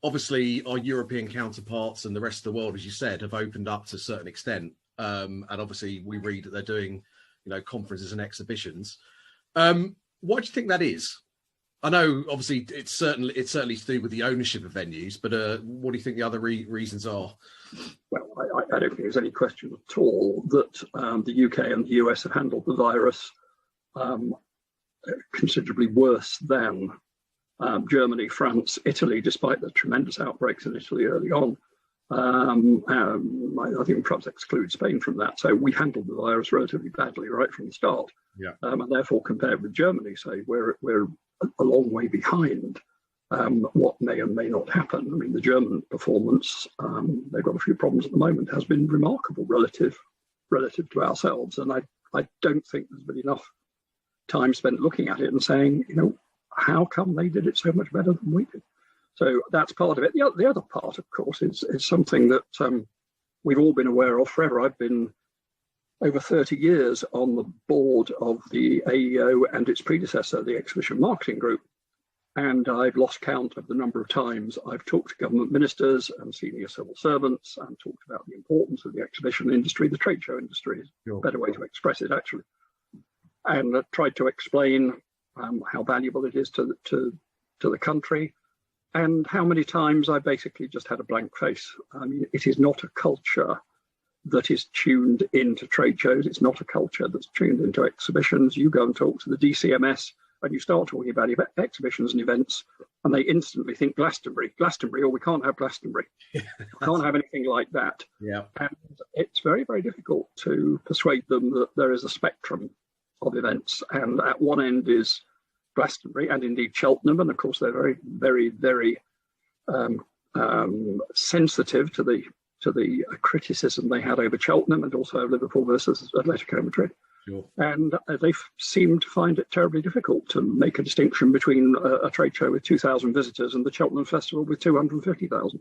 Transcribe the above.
obviously our European counterparts and the rest of the world, as you said, have opened up to a certain extent. And obviously we read that they're doing, conferences and exhibitions. Why do you think that is? I know obviously it's certainly to do with the ownership of venues, but what do you think the other reasons are? Well, I don't think there's any question at all that the UK and the US have handled the virus considerably worse than Germany, France, Italy, despite the tremendous outbreaks in Italy early on. I think perhaps exclude Spain from that. So we handled the virus relatively badly right from the start. Yeah. And therefore, compared with Germany, say, we're a long way behind what may or may not happen. I mean, the German performance, they've got a few problems at the moment, has been remarkable relative to ourselves. And I don't think there's been enough time spent looking at it and saying, how come they did it so much better than we did? So that's part of it. The other part, of course, is something that we've all been aware of forever. I've been over 30 years on the board of the AEO and its predecessor, the Exhibition Marketing Group. And I've lost count of the number of times I've talked to government ministers and senior civil servants and talked about the importance of the exhibition industry, the trade show industry is a better way to express it, actually. And tried to explain how valuable it is to the country, and how many times I basically just had a blank face. I mean, it is not a culture that is tuned into trade shows. It's not a culture that's tuned into exhibitions. You go and talk to the DCMS and you start talking about exhibitions and events, and they instantly think Glastonbury, or we can't have Glastonbury. We can't have anything like that. Yeah. And it's very, very difficult to persuade them that there is a spectrum of events. And at one end is Glastonbury and indeed Cheltenham, and of course they're very, very, very sensitive to the criticism they had over Cheltenham and also Liverpool versus Atletico Madrid. Sure. And they seem to find it terribly difficult to make a distinction between a trade show with 2,000 visitors and the Cheltenham Festival with 250,000.